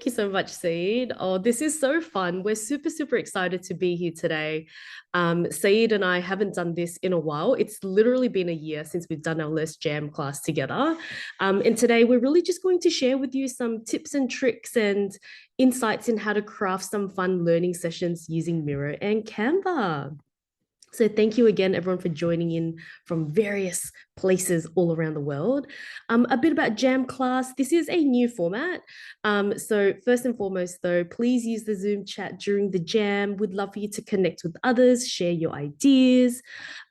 Thank you so much, Saeed. Oh, this is so fun. We're super, super excited to be here today. Saeed and I haven't done this in a while. It's literally been a year since we've done our last jam class together. And today we're really just going to share with you some tips and tricks and insights in how to craft some fun learning sessions using Miro and Canva. So thank you again, everyone, for joining in from various places all around the world. A bit about Jam class. This is a new format. So first and foremost, though, please use the Zoom chat during the Jam. We'd love for you to connect with others, share your ideas,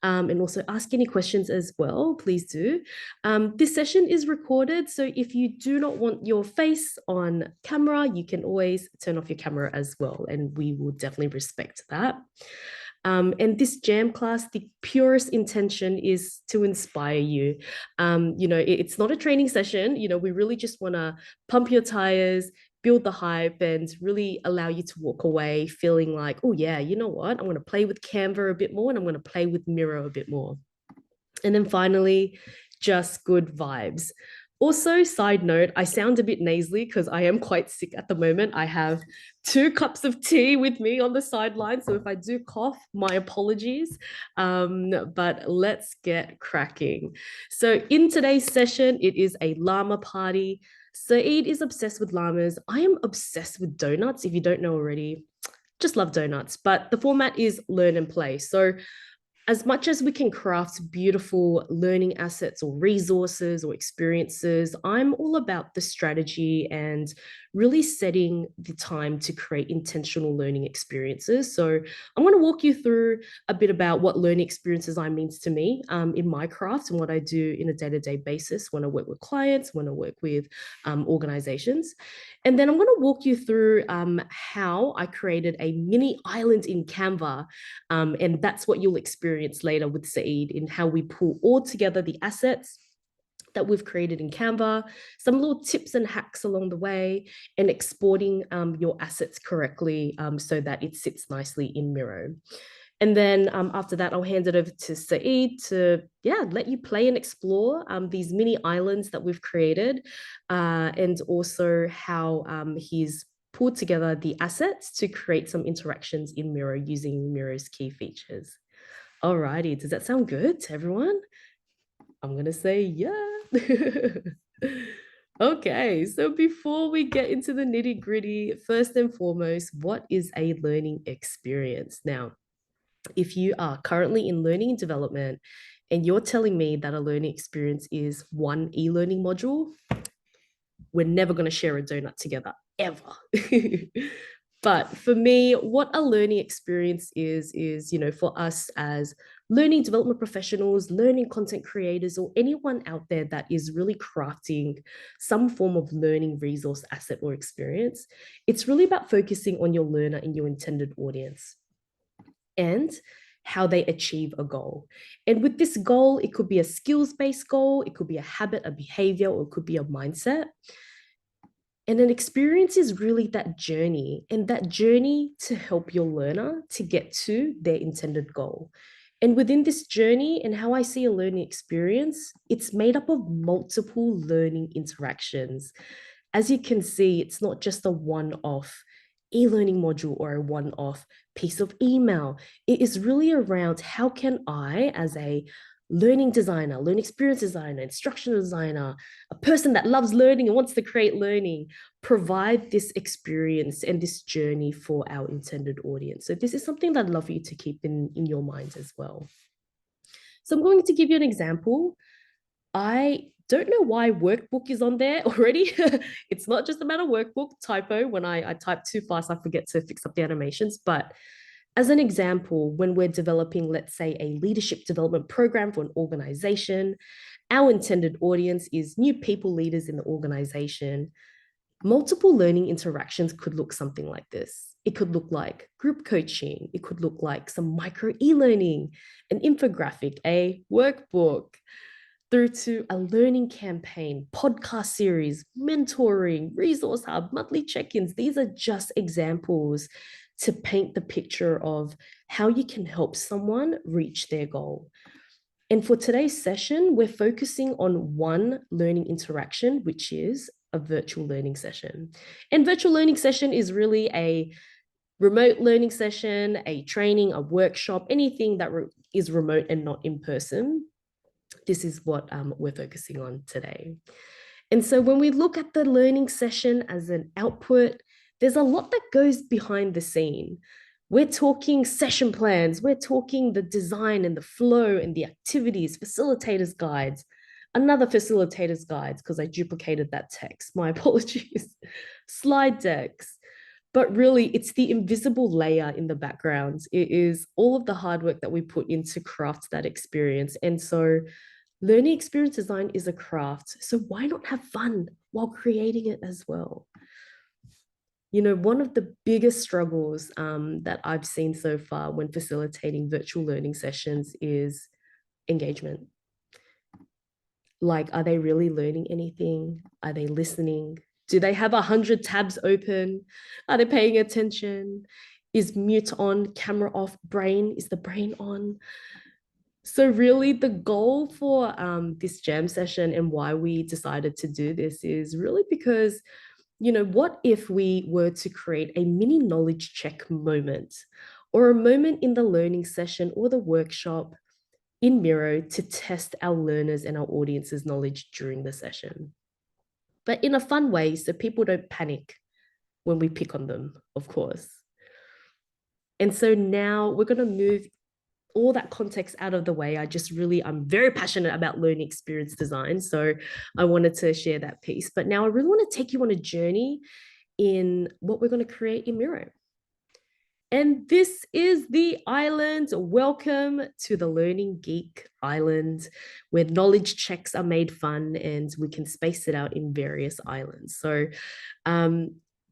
and also ask any questions as well. Please do. This session is recorded, so if you do not want your face on camera, you can always turn off your camera as well, and we will definitely respect that. And this jam class, the purest intention is to inspire you. It's not a training session. We really just want to pump your tires, build the hype, and really allow you to walk away feeling like, oh yeah, you know what? I'm going to play with Canva a bit more, and I'm going to play with Miro a bit more. And then finally, just good vibes. Also, side note, I sound a bit nasally because I am quite sick at the moment. I have 2 cups of tea with me on the sideline. So if I do cough, my apologies. But let's get cracking. So in today's session, it is a llama party. Saeed is obsessed with llamas. I am obsessed with donuts. If you don't know already, just love donuts. But the format is learn and play. So as much as we can craft beautiful learning assets or resources or experiences, I'm all about the strategy and really setting the time to create intentional learning experiences. So I'm going to walk you through a bit about what learning experiences I means to me in my craft and what I do in a day-to-day basis when I work with clients, when I work with organizations. And then I'm going to walk you through how I created a mini island in Canva. And that's what you'll experience later with Saeed in how we pull all together the assets that we've created in Canva, some little tips and hacks along the way, and exporting your assets correctly so that it sits nicely in Miro. And then after that, I'll hand it over to Saeed to, let you play and explore these mini islands that we've created and also how he's pulled together the assets to create some interactions in Miro using Miro's key features. Alrighty, does that sound good to everyone? I'm gonna say yeah. Okay, so before we get into the nitty gritty, first and foremost, what is a learning experience? Now, if you are currently in learning and development and you're telling me that a learning experience is one e-learning module, we're never going to share a donut together, ever. But for me, what a learning experience is, for us as learning development professionals, learning content creators, or anyone out there that is really crafting some form of learning resource, asset, or experience, it's really about focusing on your learner and your intended audience and how they achieve a goal. And with this goal, it could be a skills-based goal, it could be a habit, a behavior, or it could be a mindset. And an experience is really that journey, and that journey to help your learner to get to their intended goal. And within this journey and how I see a learning experience, it's made up of multiple learning interactions. As you can see, it's not just a one-off e-learning module or a one-off piece of email. It is really around how can I, as a learning designer, learning experience designer, instructional designer, a person that loves learning and wants to create learning, provide this experience and this journey for our intended audience. So this is something that I'd love you to keep in your minds as well. So I'm going to give you an example. I don't know why workbook is on there already. It's not just about a workbook typo. When I type too fast, I forget to fix up the animations. But as an example, when we're developing, let's say, a leadership development program for an organization, our intended audience is new people leaders in the organization. Multiple learning interactions could look something like this. It could look like group coaching. It could look like some micro e-learning, an infographic, a workbook, through to a learning campaign, podcast series, mentoring, resource hub, monthly check-ins. These are just examples to paint the picture of how you can help someone reach their goal. And for today's session, we're focusing on one learning interaction, which is a virtual learning session. And virtual learning session is really a remote learning session, a training, a workshop, anything that is remote and not in person. This is what we're focusing on today. And so when we look at the learning session as an output, there's a lot that goes behind the scene. We're talking session plans, we're talking the design and the flow and the activities, facilitators guides, another facilitators guides, because I duplicated that text, my apologies, slide decks. But really, it's the invisible layer in the background. It is all of the hard work that we put in to craft that experience. And so learning experience design is a craft. So why not have fun while creating it as well? You know, one of the biggest struggles that I've seen so far when facilitating virtual learning sessions is engagement. Like, are they really learning anything? Are they listening? Do they have 100 tabs open? Are they paying attention? Is mute on, camera off, brain? Is the brain on? So really the goal for this jam session and why we decided to do this is really because, you know, what if we were to create a mini knowledge check moment or a moment in the learning session or the workshop in Miro to test our learners and our audience's knowledge during the session, but in a fun way so people don't panic when we pick on them, of course. And so now we're going to move all that context out of the way. I'm very passionate about learning experience design. So I wanted to share that piece. But now I really want to take you on a journey in what we're going to create in Miro. And this is the island. Welcome to the Learning Geek Island, where knowledge checks are made fun and we can space it out in various islands. So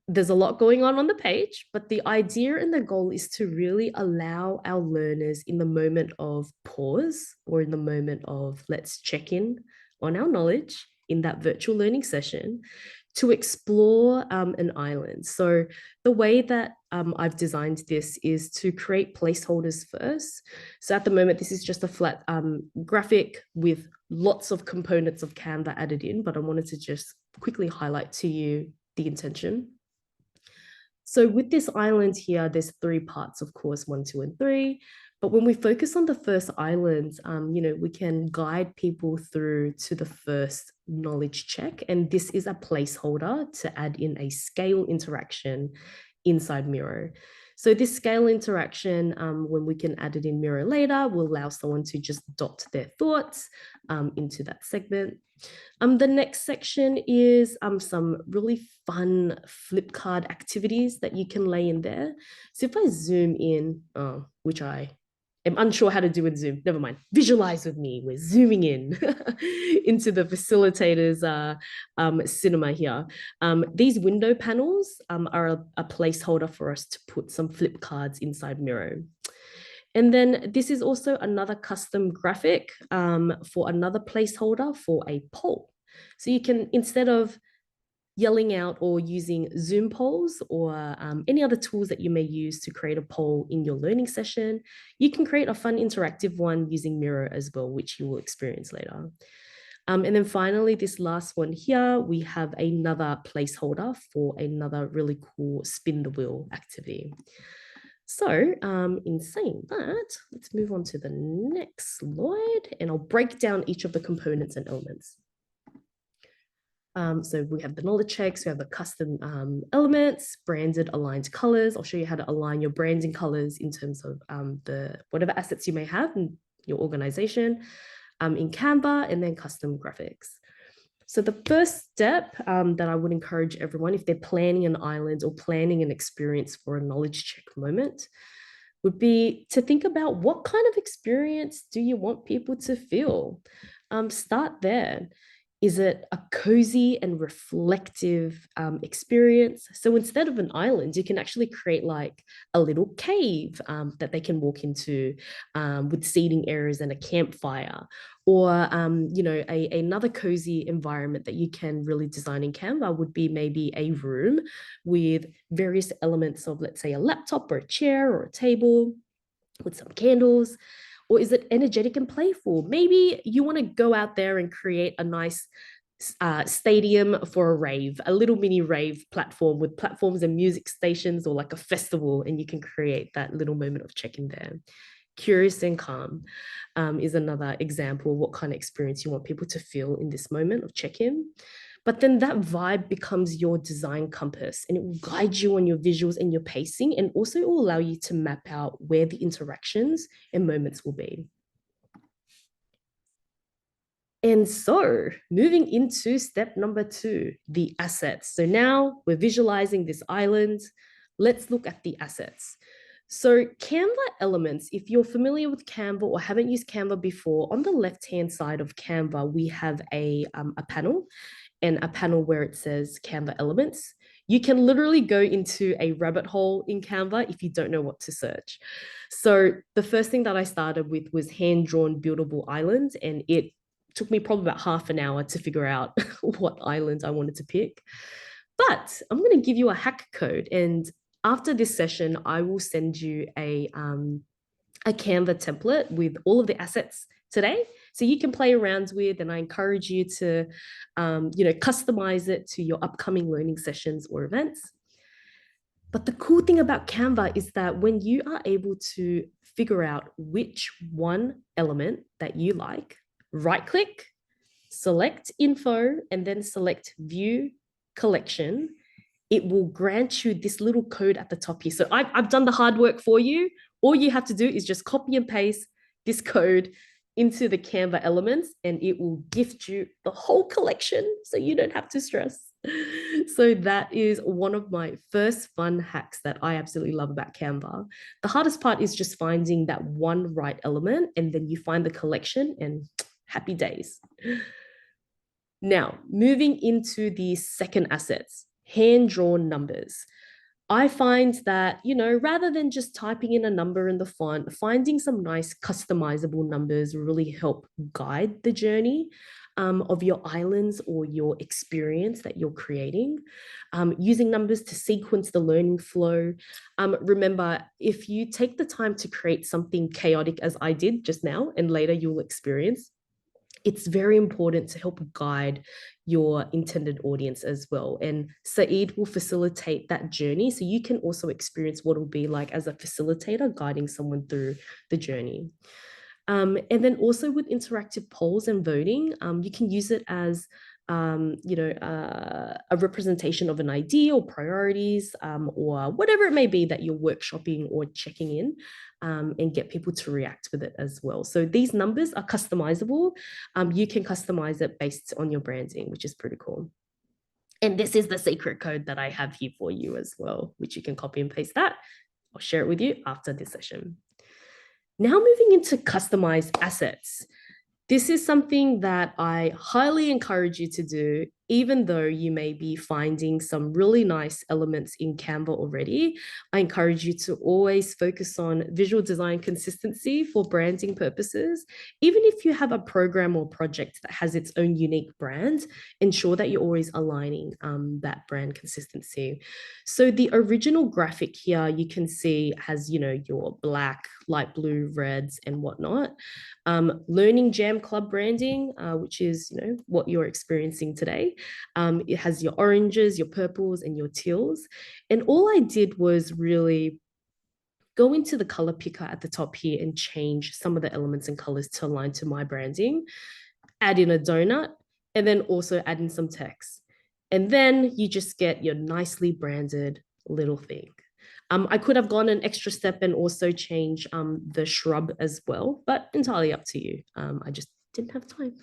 there's a lot going on the page, but the idea and the goal is to really allow our learners in the moment of pause or in the moment of let's check in on our knowledge in that virtual learning session to explore an island. So the way that I've designed this is to create placeholders first. So at the moment, this is just a flat graphic with lots of components of Canva added in, but I wanted to just quickly highlight to you the intention. So with this island here, there's 3 parts, of course, 1, 2, and 3. But when we focus on the first island, you know, we can guide people through to the first knowledge check. And this is a placeholder to add in a scale interaction inside Miro. So this scale interaction, when we can add it in Miro later, will allow someone to just dot their thoughts into that segment. The next section is some really fun flip card activities that you can lay in there. So if I zoom in, which I am unsure how to do with Zoom, never mind, visualize with me. We're zooming in into the facilitator's cinema here. These window panels are a placeholder for us to put some flip cards inside Miro. And then this is also another custom graphic for another placeholder for a poll. So you can, instead of yelling out or using Zoom polls or any other tools that you may use to create a poll in your learning session, you can create a fun interactive one using Miro as well, which you will experience later. And then finally, this last one here, we have another placeholder for another really cool spin the wheel activity. So in saying that, let's move on to the next slide and I'll break down each of the components and elements. So we have the knowledge checks, we have the custom elements, branded aligned colors. I'll show you how to align your branding colors in terms of the whatever assets you may have in your organization in Canva, and then custom graphics. So the first step that I would encourage everyone, if they're planning an island or planning an experience for a knowledge check moment, would be to think about what kind of experience do you want people to feel? Start there. Is it a cozy and reflective experience? So instead of an island, you can actually create like a little cave that they can walk into with seating areas and a campfire, or you know, another cozy environment that you can really design in Canva would be maybe a room with various elements of, let's say, a laptop or a chair or a table with some candles. Or is it energetic and playful? Maybe you want to go out there and create a nice stadium for a rave, a little mini rave platform with platforms and music stations, or like a festival, and you can create that little moment of check-in there. Curious and calm is another example of what kind of experience you want people to feel in this moment of check-in. But then that vibe becomes your design compass, and it will guide you on your visuals and your pacing, and also it will allow you to map out where the interactions and moments will be. And so moving into step number 2, the assets. So now we're visualizing this island. Let's look at the assets. So Canva elements, if you're familiar with Canva or haven't used Canva before, on the left-hand side of Canva, we have a panel, and a panel where it says Canva elements. You can literally go into a rabbit hole in Canva if you don't know what to search. So the first thing that I started with was hand-drawn buildable islands, and it took me probably about half an hour to figure out what island I wanted to pick. But I'm going to give you a hack code, and after this session, I will send you a Canva template with all of the assets today, so you can play around with, and I encourage you to customize it to your upcoming learning sessions or events. But the cool thing about Canva is that when you are able to figure out which one element that you like, right click, select info, and then select view collection, it will grant you this little code at the top here. So I've done the hard work for you. All you have to do is just copy and paste this code into the Canva elements, and it will gift you the whole collection, so you don't have to stress. So that is one of my first fun hacks that I absolutely love about Canva. The hardest part is just finding that one right element, and then you find the collection, and happy days. Now, moving into the second assets, hand-drawn numbers. I find that, rather than just typing in a number in the font, finding some nice customizable numbers really help guide the journey of your islands or your experience that you're creating. Using numbers to sequence the learning flow. Remember, if you take the time to create something chaotic as I did just now, and later you'll experience, it's very important to help guide your intended audience as well. And Saeed will facilitate that journey, so you can also experience what it'll be like as a facilitator guiding someone through the journey. And then also with interactive polls and voting, you can use it as a representation of an idea or priorities, or whatever it may be that you're workshopping or checking in, and get people to react with it as well. So these numbers are customizable. You can customize it based on your branding, which is pretty cool. And this is the secret code that I have here for you as well, which you can copy and paste that. I'll share it with you after this session. Now moving into customized assets. This is something that I highly encourage you to do, even though you may be finding some really nice elements in Canva already. I encourage you to always focus on visual design consistency for branding purposes. Even if you have a program or project that has its own unique brand, ensure that you're always aligning that brand consistency. So the original graphic here, you can see has, your black, light blue, reds, and whatnot. Learning Jam Club branding, which is, what you're experiencing today. It has your oranges, your purples, and your teals. And all I did was really go into the color picker at the top here and change some of the elements and colors to align to my branding, add in a donut, and then also add in some text. And then you just get your nicely branded little thing. I could have gone an extra step and also change the shrub as well, but entirely up to you. I just didn't have time.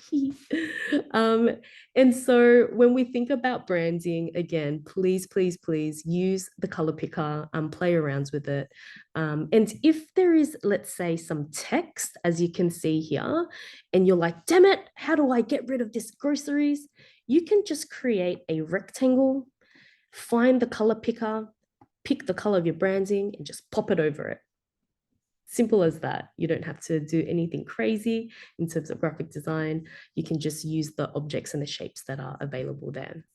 And so when we think about branding, again, please, please, please use the color picker, play around with it. And if there is, let's say, some text, as you can see here, and you're like, damn it, how do I get rid of this groceries? You can just create a rectangle, find the color picker, pick the color of your branding, and just pop it over it. Simple as that. You don't have to do anything crazy in terms of graphic design. You can just use the objects and the shapes that are available there.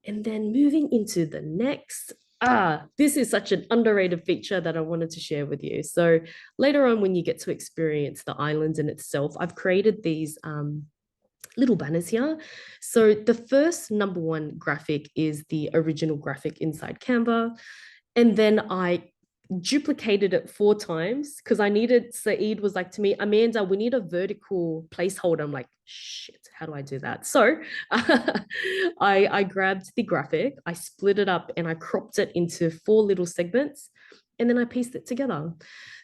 And then moving into the next, this is such an underrated feature that I wanted to share with you. So later on, when you get to experience the island in itself, I've created these little banners here. So the first number one graphic is the original graphic inside Canva. And then I duplicated it 4 times because I needed, Saeed was like to me, Amanda, we need a vertical placeholder. I'm like, shit, how do I do that? So I grabbed the graphic, I split it up and I cropped it into 4 little segments. And then I pieced it together.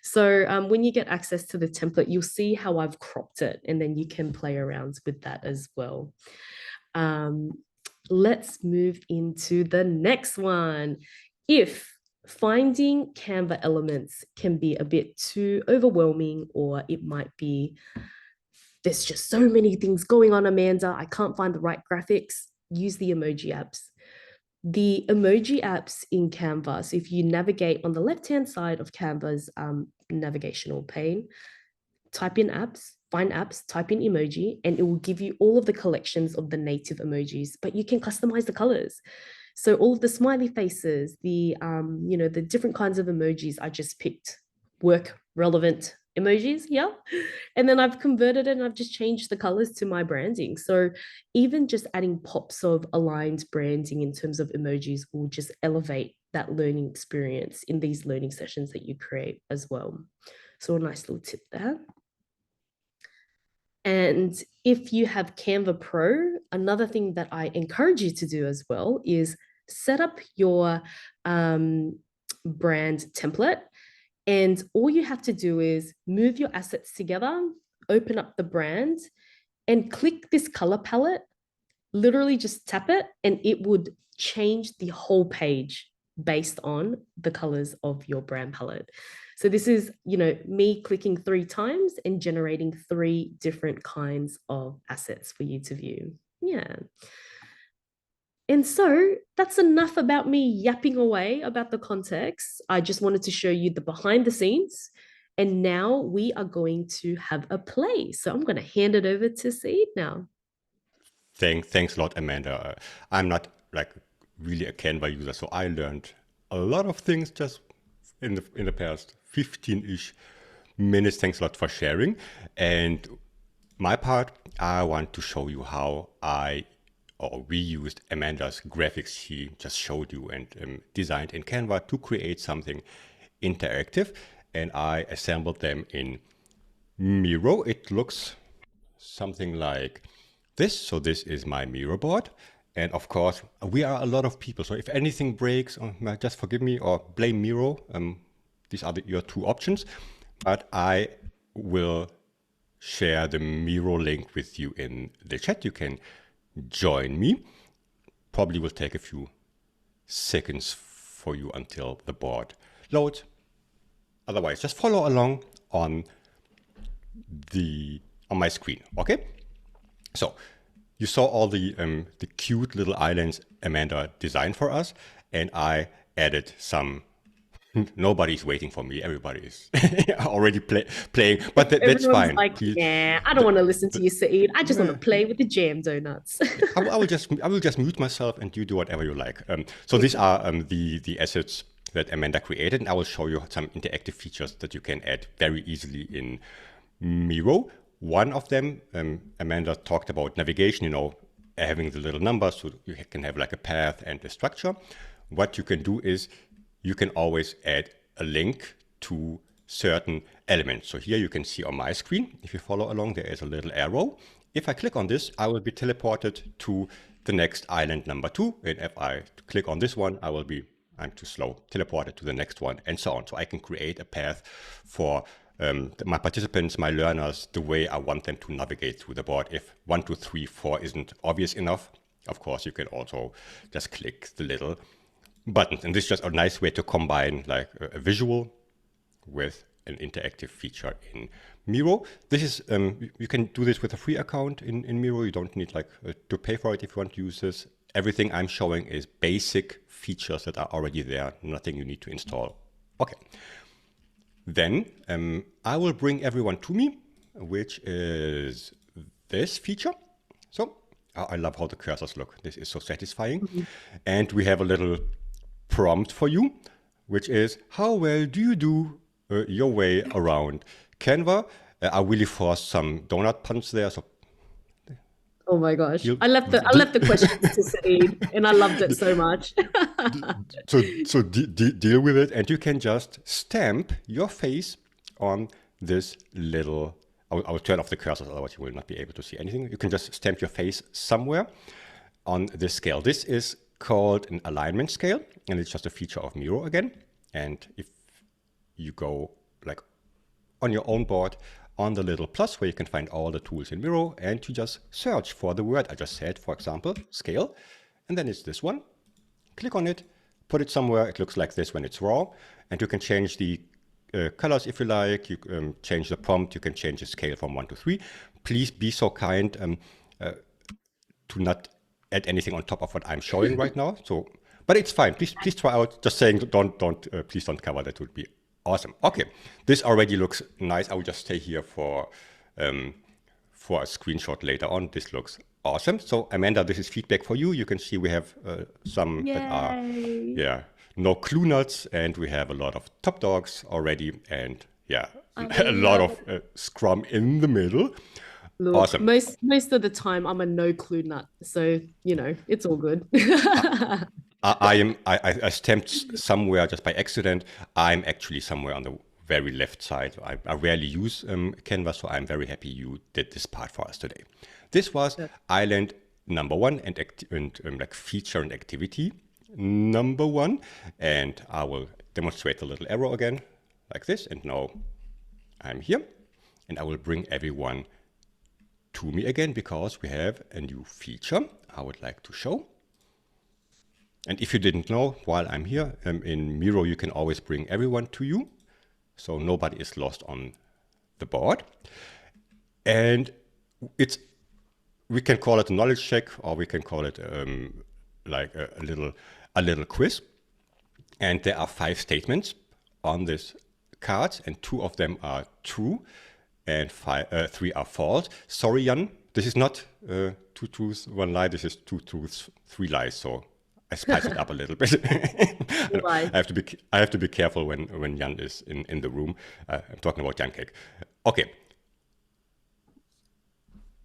So when you get access to the template, you'll see how I've cropped it, and then you can play around with that as well. Um, let's move into the next one. If finding Canva elements can be a bit too overwhelming, or it might be, there's just so many things going on, Amanda, I can't find the right graphics, use the emoji apps. The emoji apps in Canva, so if you navigate on the left-hand side of Canva's navigational pane, type in apps, find apps, type in emoji, and it will give you all of the collections of the native emojis, but you can customize the colors. So all of the smiley faces, the different kinds of emojis, I just picked work relevant emojis, yeah. And then I've converted it and I've just changed the colors to my branding. So even just adding pops of aligned branding in terms of emojis will just elevate that learning experience in these learning sessions that you create as well. So a nice little tip there. And if you have Canva Pro, another thing that I encourage you to do as well is set up your brand template. And all you have to do is move your assets together, open up the brand, and click this color palette. Literally just tap it, and it would change the whole page based on the colors of your brand palette. So this is, me clicking 3 times and generating 3 different kinds of assets for you to view. Yeah. And so that's enough about me yapping away about the context. I just wanted to show you the behind the scenes. And now we are going to have a play. So I'm going to hand it over to Saeed now. Thanks a lot, Amanda. I'm not like really a Canva user, so I learned a lot of things just in the past 15-ish minutes. Thanks a lot for sharing. And my part, I want to show you how we used Amanda's graphics she just showed you and designed in Canva to create something interactive. And I assembled them in Miro. It looks something like this. So this is my Miro board. And of course, we are a lot of people. So if anything breaks, just forgive me or blame Miro. These are your 2 options. But I will share the Miro link with you in the chat. You can join me. Probably will take a few seconds for you until the board loads. Otherwise, just follow along on my screen. Okay. So you saw all the cute little islands Amanda designed for us, and I added some. Nobody's waiting for me. Everybody is already playing, but that's fine. Like, yeah, I don't want to listen to you, Saeed. I just want to play with the jam donuts. I will just mute myself, and you do whatever you like. So these are the assets that Amanda created, and I will show you some interactive features that you can add very easily in Miro. One of them, Amanda talked about navigation, having the little numbers so you can have like a path and a structure. What you can do is you can always add a link to certain elements. So here you can see on my screen, if you follow along, there is a little arrow. If I click on this, I will be teleported to the next island number 2. And if I click on this one, I'm too slow, teleported to the next one, and so on. So I can create a path for my participants, my learners, the way I want them to navigate through the board. If 1, 2, 3, 4 isn't obvious enough, of course, you can also just click the little buttons. And this is just a nice way to combine like a visual with an interactive feature in Miro. This is, you can do this with a free account in Miro. You don't need to pay for it if you want to use this. Everything I'm showing is basic features that are already there, nothing you need to install. Okay. Then I will bring everyone to me, which is this feature. So I love how the cursors look. This is so satisfying. Mm-hmm. And we have a little prompt for you, which is, how well do you do your way around Canva? I really forced some donut puns there. So Oh my gosh. Deal, I left the questions to Saeed and I loved it so much. deal with it, and you can just stamp your face on this little. I will turn off the cursor, otherwise you will not be able to see anything. You can just stamp your face somewhere on this scale. This is called an alignment scale, and it's just a feature of Miro again. And if you go like on your own board on the little plus where you can find all the tools in Miro, and you just search for the word I just said, for example, scale, and then it's this one. Click on it, put it somewhere. It looks like this when it's raw, and you can change the colors if you like. You change the prompt. You can change the scale from 1 to 3. Please be so kind to not add anything on top of what I'm showing right now. So, but it's fine. Please try out. Just saying, please don't cover. That would be awesome. Okay, this already looks nice. I will just stay here for a screenshot later on. This looks awesome. So Amanda, this is feedback for you. You can see we have some Yay. that are, no clue nuts, and we have a lot of top dogs already, and a lot of scrum in the middle. Look, awesome. Most of the time I'm a no clue nut, so it's all good. I stamped somewhere just by accident. I'm actually somewhere on the very left side. I rarely use Canva, so I'm very happy you did this part for us today. This was island number 1 and like feature and activity number 1. And I will demonstrate the little arrow again like this. And now I'm here, and I will bring everyone to me again because we have a new feature I would like to show. And if you didn't know, while I'm here, in Miro, you can always bring everyone to you, so nobody is lost on the board. And we can call it a knowledge check, or we can call it like a little quiz. And there are 5 statements on this card, and 2 of them are true, and 3 are false. Sorry, Jan, this is not 2 truths, 1 lie. This is 2 truths, 3 lies. So I spice it up a little bit. I have to be careful when Jan is in the room. I'm talking about Jan Cake. Okay.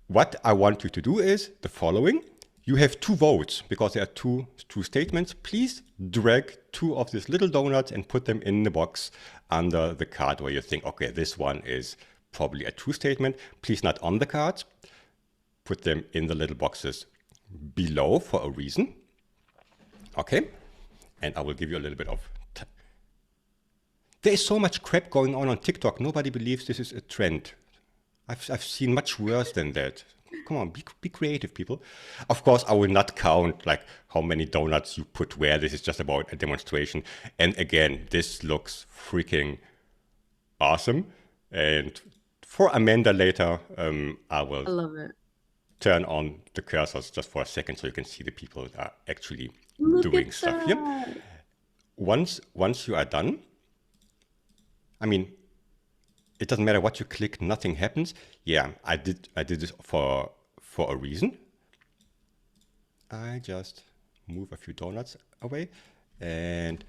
What I want you to do is the following. You have 2 votes because there are 2 statements. Please drag 2 of these little donuts and put them in the box under the card where you think, okay, this one is probably a true statement. Please not on the cards. Put them in the little boxes below for a reason. Okay, and I will give you a little bit of there is so much crap going on TikTok. Nobody believes this is a trend. I've seen much worse than that. Come on, be creative, people. Of course, I will not count like how many donuts you put where. This is just about a demonstration. And again, this looks freaking awesome. And for Amanda later, I love it. Turn on the cursors just for a second so you can see the people that are actually doing stuff that. here. Once you are done, I mean, it doesn't matter what you click, nothing happens. Yeah, I did this for a reason. I just move a few donuts away, and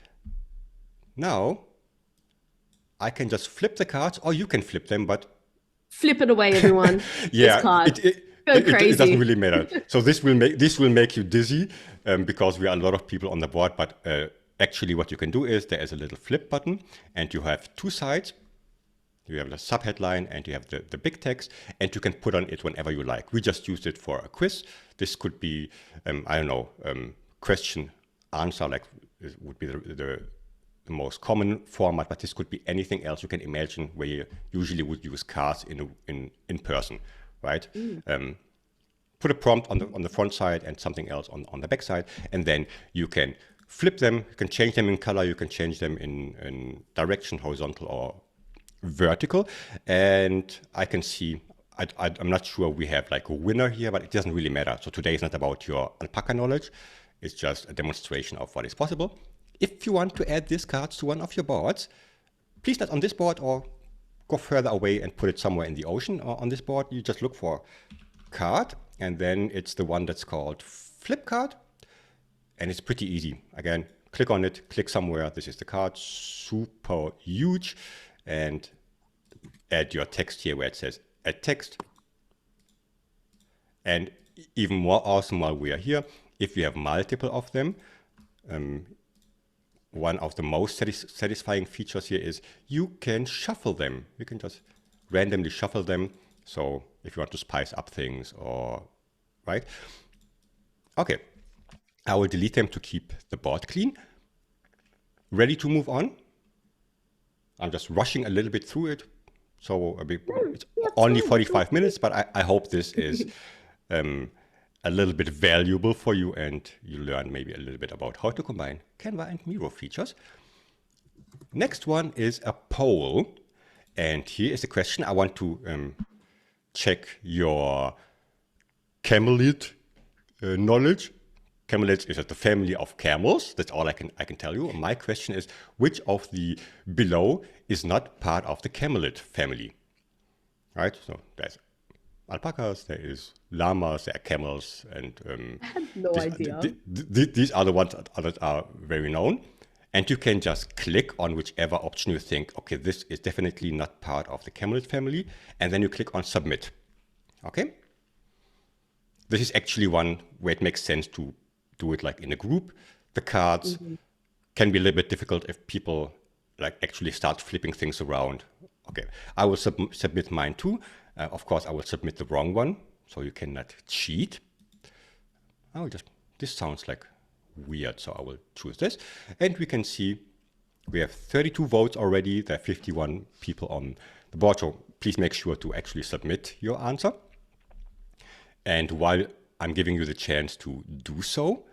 now I can just flip the cards, or you can flip them, but flip it away, everyone. Yeah, it doesn't really matter. So this will make you dizzy because we are a lot of people on the board. But actually, what you can do is there is a little flip button, and you have 2 sides. You have the subheadline, and you have the big text, and you can put on it whenever you like. We just used it for a quiz. This could be I don't know, question answer, like this would be the most common format, but this could be anything else you can imagine where you usually would use cards in person. Right? Put a prompt on the front side and something else on the back side, and then you can flip them. You can change them in color. You can change them in direction, horizontal or vertical. And I can see, I'm not sure we have like a winner here, but it doesn't really matter. So today is not about your alpaca knowledge. It's just a demonstration of what is possible. If you want to add these cards to one of your boards, please not on this board, or go further away and put it somewhere in the ocean. Or on this board, you just look for card, and then it's the one that's called flip card. And it's pretty easy. Again, click on it, click somewhere. This is the card, super huge. And add your text here where it says add text. And even more awesome while we are here, if you have multiple of them, one of the most satisfying features here is you can shuffle them. You can just randomly shuffle them. So if you want to spice up things or, right? Okay, I will delete them to keep the board clean. Ready to move on? I'm just rushing a little bit through it. So it's only 45 minutes, but I hope this is a little bit valuable for you and you learn maybe a little bit about how to combine Canva and Miro features. Next one is a poll. And here is a question. I want to check your camelid knowledge. Camelids is the family of camels. That's all I can tell you. My question is, which of the below is not part of the camelid family? Right? So there's alpacas, there is llamas, there are camels, and I had no idea. These are the ones that are very known. And you can just click on whichever option you think, okay, this is definitely not part of the camelid family, and then you click on submit. Okay? This is actually one where it makes sense to do it like in a group. The cards can be a little bit difficult if people like actually start flipping things around. Okay, I will submit mine too. Of course, I will submit the wrong one, so you cannot cheat. This sounds like weird, so I will choose this. And we can see we have 32 votes already. There are 51 people on the board, so please make sure to actually submit your answer. And while I'm giving you the chance to do so,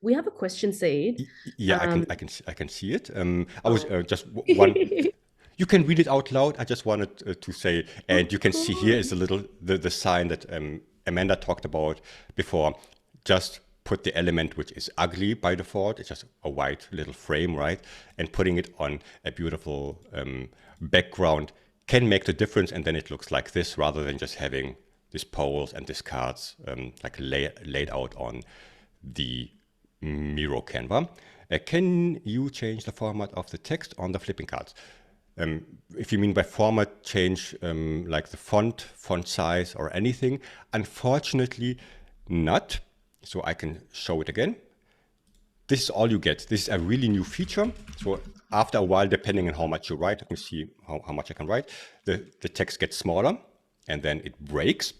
we have a question, Said. Yeah, I can see it. I was just one. You can read it out loud. I just wanted to say, and you can see here is the sign that Amanda talked about before. Just put the element which is ugly by default. It's just a white little frame, right? And putting it on a beautiful background can make the difference, and then it looks like this rather than just having these poles and these cards like laid out on the Miro Canva. Can you change the format of the text on the flipping cards? If you mean by format, change like the font size or anything, unfortunately not. So I can show it again. This is all you get. This is a really new feature. So after a while, depending on how much you write, you can see how much I can write. The text gets smaller and then it breaks.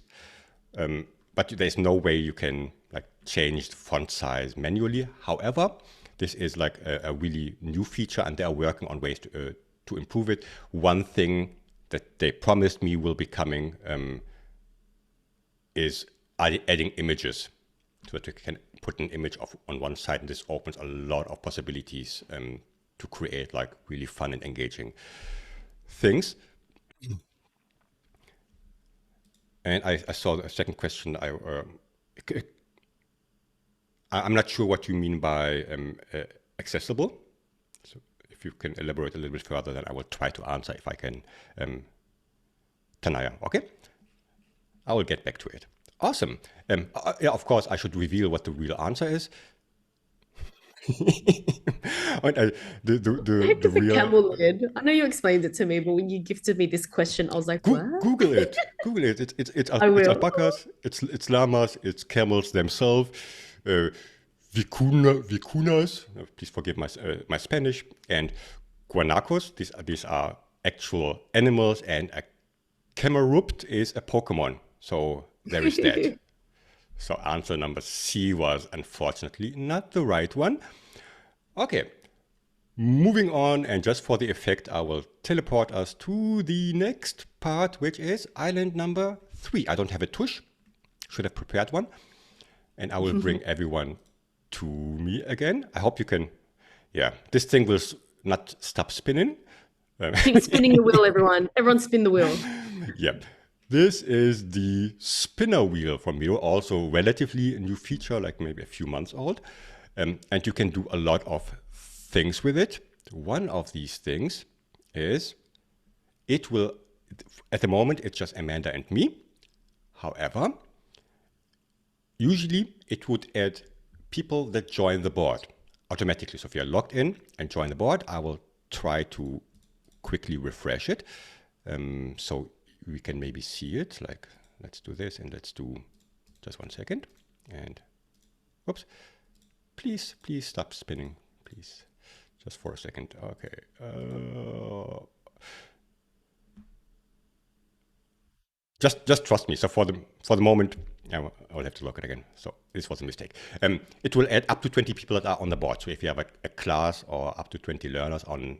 But there's no way you can like change the font size manually. However, this is like a really new feature and they are working on ways to improve it. One thing that they promised me will be coming is adding images, so that you can put an image on one side, and this opens a lot of possibilities to create like really fun and engaging things. And I saw a second question. I'm not sure what you mean by accessible. So if you can elaborate a little bit further, then I will try to answer if I can. Tanaya, okay? I will get back to it. Awesome. Yeah, of course, I should reveal what the real answer is. And the real camel lid. I know you explained it to me, but when you gifted me this question, I was like, what? Google it. Google it. It's I it's will. alpacas. It's llamas. It's camels themselves. Vicunas. Please forgive my Spanish. And guanacos. These are actual animals, and a Camerupt is a Pokemon. So there is that. So answer number C was unfortunately not the right one. Okay, moving on, and just for the effect, I will teleport us to the next part, which is island number 3. I don't have a tush, should have prepared one. And I will bring everyone to me again. I hope you can, yeah, this thing will not stop spinning. Keep spinning the wheel, everyone. Everyone spin the wheel. Yep. This is the spinner wheel from Miro, also relatively a new feature, like maybe a few months old. And you can do a lot of things with it. One of these things is it will, at the moment, it's just Amanda and me. However, usually it would add people that join the board automatically. So if you're logged in and join the board, I will try to quickly refresh it. So we can maybe see it. Like, let's do this, and let's do just 1 second. And whoops, please stop spinning, please, just for a second. Okay. Just trust me. So for the moment, I will have to look at it again. So this was a mistake. It will add up to 20 people that are on the board. So if you have a class or up to 20 learners on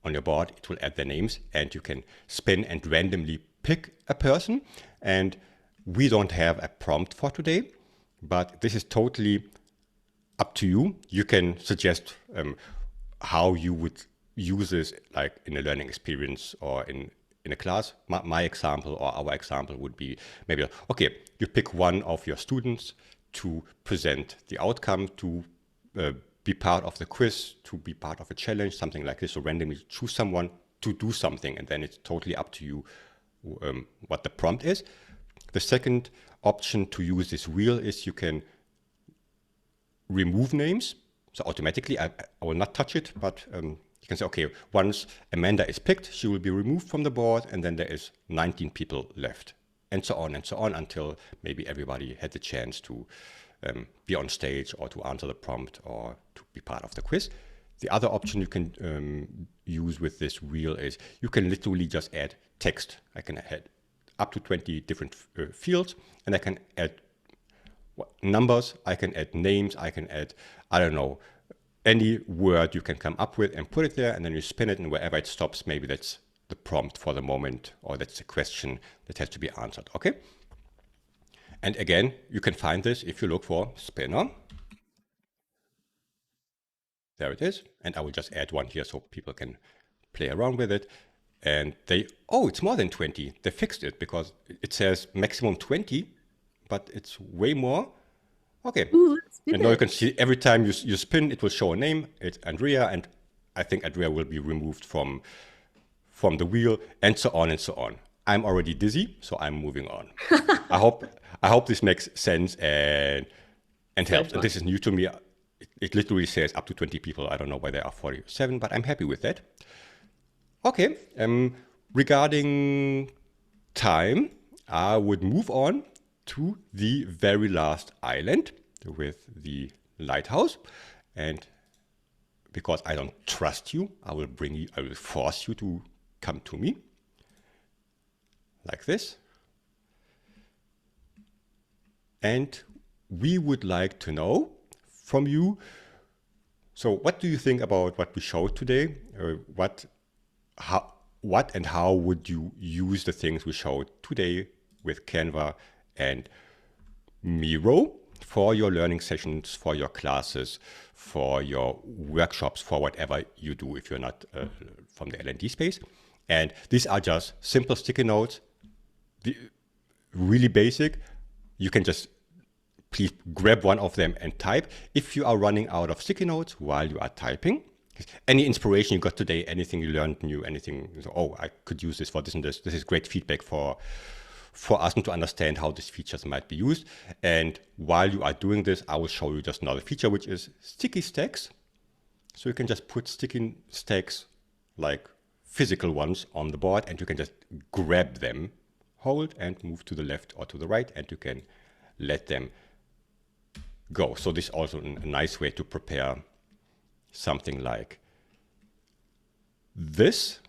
your board, it will add their names, and you can spin and randomly pick a person. And we don't have a prompt for today, but this is totally up to you. You can suggest how you would use this, like in a learning experience or in a class. My example or our example would be maybe, okay, you pick one of your students to present the outcome, to be part of the quiz, to be part of a challenge, something like this. So randomly choose someone to do something, and then it's totally up to you what the prompt is. The second option to use this wheel is you can remove names. So automatically, I will not touch it, but you can say, okay, once Amanda is picked, she will be removed from the board, and then there is 19 people left, and so on until maybe everybody had the chance to be on stage or to answer the prompt or to be part of the quiz. The other option you can use with this wheel is you can literally just add text. I can add up to 20 different fields, and I can add numbers, I can add names, I can add, I don't know, any word you can come up with and put it there, and then you spin it, and wherever it stops, maybe that's the prompt for the moment, or that's the question that has to be answered, okay? And again, you can find this if you look for spinner. There it is. And I will just add one here so people can play around with it. And oh, it's more than 20. They fixed it because it says maximum 20, but it's way more. Okay. Ooh, and now you can see every time you spin, it will show a name. It's Andrea, and I think Andrea will be removed from the wheel, and so on and so on. I'm already dizzy, so I'm moving on. I hope this makes sense and helps. And this is new to me. It literally says up to 20 people. I don't know why there are 47, but I'm happy with that. Okay. Regarding time, I would move on to the very last island with the lighthouse. And because I don't trust you, I will force you to come to me. Like this. And we would like to know from you, so what do you think about what we showed today? What and how would you use the things we showed today with Canva and Miro for your learning sessions, for your classes, for your workshops, for whatever you do if you're not from the L&D space? And these are just simple sticky notes, really basic. You can just please grab one of them and type. If you are running out of sticky notes while you are typing, any inspiration you got today, anything you learned new, anything, oh, I could use this for this and this. This is great feedback for us to understand how these features might be used. And while you are doing this, I will show you just another feature, which is sticky stacks. So you can just put sticky stacks, like physical ones, on the board, and you can just grab them, hold, and move to the left or to the right, and you can let them go. So this is also a nice way to prepare something like this.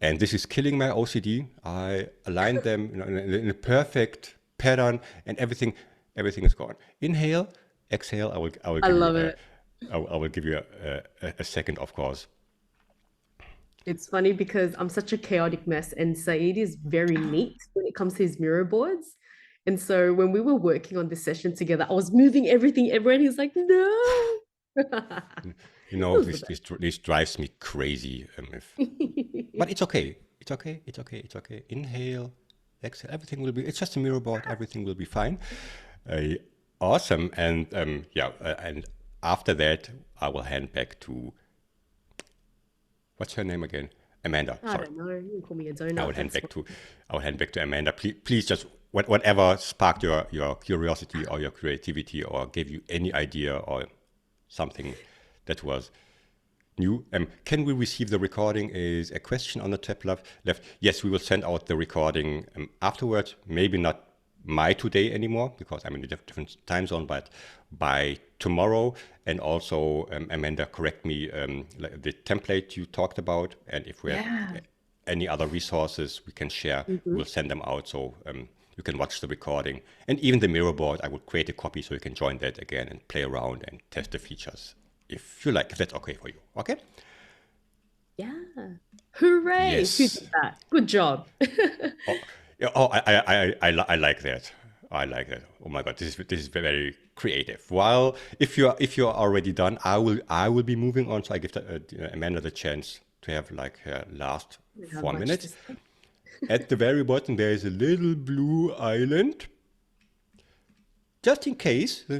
And this is killing my OCD. I aligned them in a perfect pattern, and everything is gone. Inhale, exhale. I will give you a second, of course. It's funny because I'm such a chaotic mess, and Saeed is very neat when it comes to his Miro boards. And so when we were working on this session together, I was moving everything everywhere, and he's like, no. This drives me crazy. But it's okay. It's okay. Inhale, exhale. Everything will be. It's just a Miro board. Everything will be fine. Awesome. And and after that, I will hand back to. What's her name again? Amanda. I don't know. You can call me a donut. I will hand back to Amanda. Please just whatever sparked your curiosity or your creativity or gave you any idea or something that was new. Can we receive the recording is a question on the tab left. Yes, we will send out the recording afterwards. Maybe not my today anymore because I'm in a different time zone, but by tomorrow. And also, Amanda, correct me, the template you talked about, and if we have Yeah. any other resources we can share, Mhm. we'll send them out so you can watch the recording. And even the Miro board, I will create a copy so you can join that again and play around and test the features if you like, if that's okay for you. Okay? Yeah. Hooray. Who Yes. did that? Good job. Oh, yeah, oh, I like that. I like that. Oh my God, this is very creative. Well, if you're already done, I will be moving on. So I give Amanda the chance to have like her last We have four much to minutes. say. At the very bottom, there is a little blue island. Just in case, Hmm.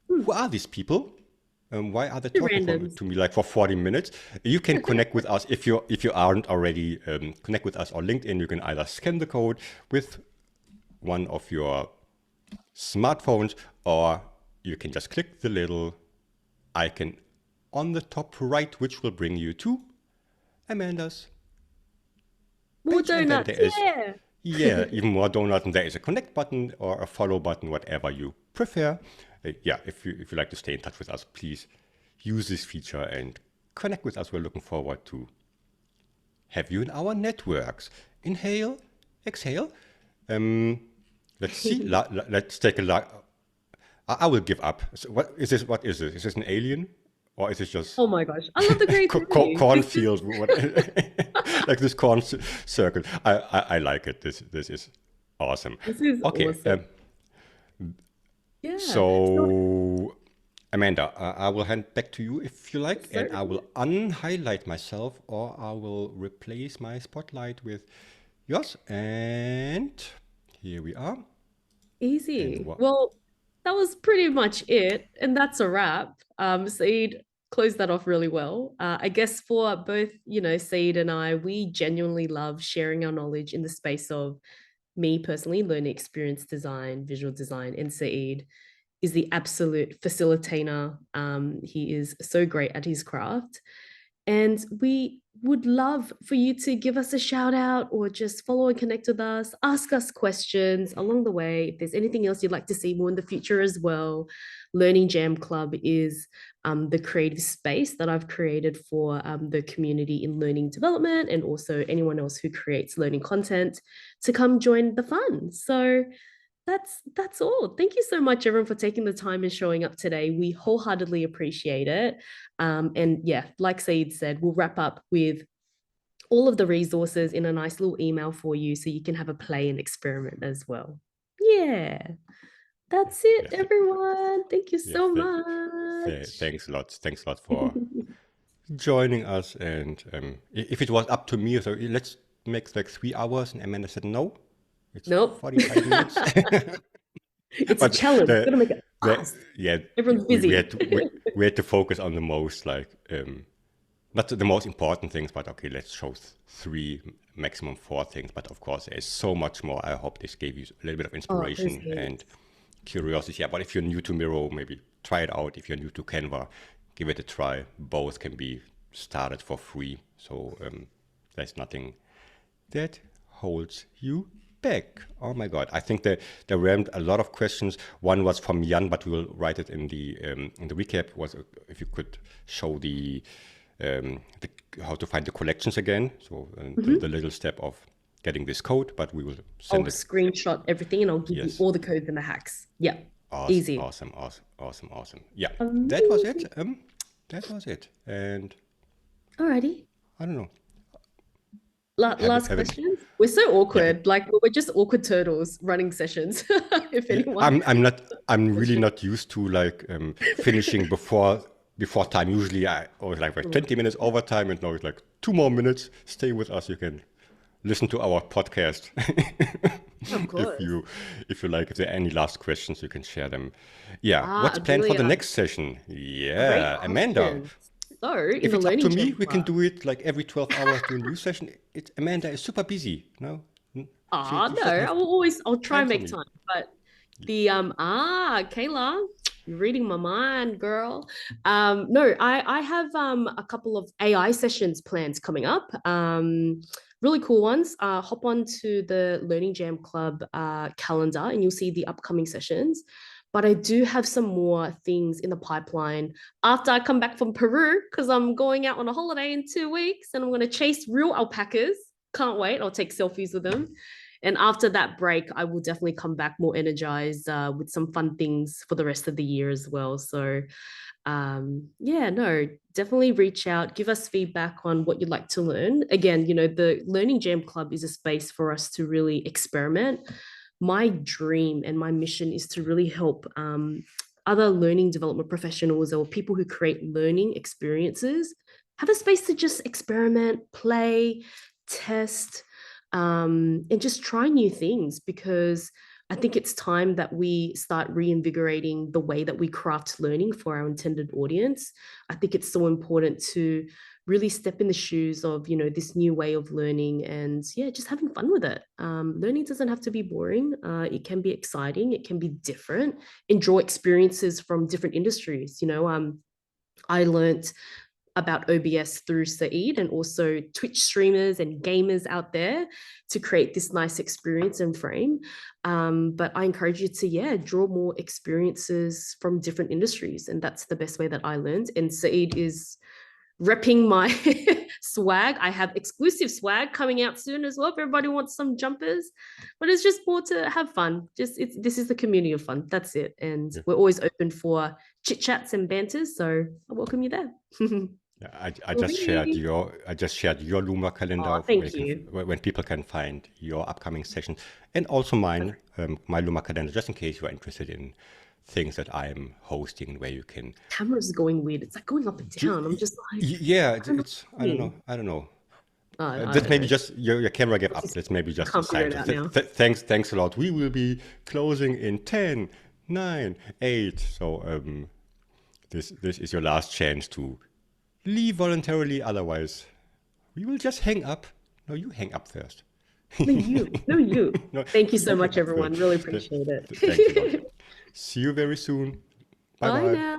who are these people? Why are they Two talking randoms. to me like for 40 minutes? You can connect with us if you aren't already connect with us on LinkedIn. You can either scan the code with one of your smartphones, or you can just click the little icon on the top right, which will bring you to Amanda's More page. And then there donuts. is, Yeah. yeah, even more donut, and there is a connect button or a follow button, whatever you prefer. Yeah, if you like to stay in touch with us, please use this feature and connect with us. We're looking forward to have you in our networks. Inhale, exhale. Um, let's see. Let's take a look. I will give up. So what is this? What is this? Is this an alien, or is this just Oh my gosh. I love the creativity. This is cornfield? What, like this circle? I like it. This is awesome. this is Okay. awesome. Yeah. So So Amanda, I will hand back to you if you like, so and I will unhighlight myself, or I will replace my spotlight with yours. And here we are. And easy. what? Well, that was pretty much it. And that's a wrap. Saeed closed that off really well. I guess for both, Saeed and I, we genuinely love sharing our knowledge in the space of me personally, learning experience design, visual design, and Saeed is the absolute facilitator. He is so great at his craft. And we would love for you to give us a shout out or just follow and connect with us, ask us questions along the way. If there's anything else you'd like to see more in the future as well, Learning Jam Club is the creative space that I've created for the community in learning development and also anyone else who creates learning content to come join the fun. So that's all. Thank you so much, everyone, for taking the time and showing up today. We wholeheartedly appreciate it. And yeah, like Saeed said, we'll wrap up with all of the resources in a nice little email for you so you can have a play and experiment as well. Yeah, that's it, Yes, everyone. Thank you yes. so much. Thanks a lot. Thanks a lot for joining us. And if it was up to me, so let's make like 3 hours. And Amanda said no, it's Nope. 45 minutes. It's a But challenge. We're the gonna make it the fast. yeah, Everyone's we busy. had we had to focus on the most like not the most important things, but okay, let's show three, maximum four things. But of course, there's so much more. I hope this gave you a little bit of Oh, there's inspiration and heaps. curiosity. Yeah, but if you're new to Miro, maybe try it out. If you're new to Canva, give it a try. Both can be started for free. So there's nothing that holds you back. Oh my God! I think there were a lot of questions. One was from Jan, but we will write it in the recap. Was if you could show the how to find the collections again. So Mhm. the little step of getting this code, but we will I'll send it. screenshot everything and I'll give you Yes. all the codes and the hacks. Yeah, Awesome, easy. awesome, awesome, awesome, awesome. Yeah, that was it. Amazing. That was it. And Alrighty. I don't know. Last Have it. question. We're so Yeah, awkward. Like we're just awkward turtles running sessions. If yeah. anyone I'm not. I'm really question. not used to like finishing before time. Usually I always like 20 minutes overtime, and now it's like 2 more minutes. Stay with us. You can listen to our podcast Of if course. you like. If there are any last questions, you can share them. Yeah. Ah, What's a planned for the brilliant. next session? Great Yeah, Amanda. question. So in If the it's up to Learning me, Jam we can Club. do it like every 12 hours, do a new session. Amanda is super busy. No, she Ah, no, doesn't have I'll try time and for make me. time. But the Kayla, You're reading my mind, girl. No, I have a couple of AI sessions plans coming up. Really cool ones. Hop on to the Learning Jam Club calendar and you'll see the upcoming sessions. But I do have some more things in the pipeline after I come back from Peru because I'm going out on a holiday in 2 weeks and I'm going to chase real alpacas. Can't wait. I'll take selfies with them. And after that break, I will definitely come back more energized with some fun things for the rest of the year as well. So, yeah, no, definitely reach out, give us feedback on what you'd like to learn. Again, the Learning Jam Club is a space for us to really experiment. My dream and my mission is to really help other learning development professionals or people who create learning experiences have a space to just experiment, play, test, and just try new things because I think it's time that we start reinvigorating the way that we craft learning for our intended audience. I think it's so important to really step in the shoes of this new way of learning and yeah, just having fun with it. Learning doesn't have to be boring. It can be exciting. It can be different and draw experiences from different industries. I learned about OBS through Saeed and also Twitch streamers and gamers out there to create this nice experience and frame. But I encourage you to, yeah, draw more experiences from different industries. And that's the best way that I learned. And Saeed is repping my swag. I have exclusive swag coming out soon as well if everybody wants some jumpers. But it's just more to have fun. This is the community of fun. That's it. And Yeah. we're always open for chit chats and banters. So I welcome you there. Yeah, I just shared your Luma calendar Oh, where thank you. when people can find your upcoming sessions and also mine, my Luma calendar, just in case you are interested in things that I'm hosting where you can. Camera's going weird. It's like going up and down. I'm just like, Yeah, I don't know it's what I mean. I don't know. I That's don't maybe know. just your camera gave up. That's maybe I just a can't figure sign. it out now. Thanks a lot. We will be closing in 10, 9, 8. So this is your last chance to leave voluntarily. Otherwise, we will just hang up. No, you hang up first. No, you. No, you. No, Thank you you so hang much, up everyone. first. Really appreciate Thanks a lot. it. See you very soon. Bye Bye bye. now.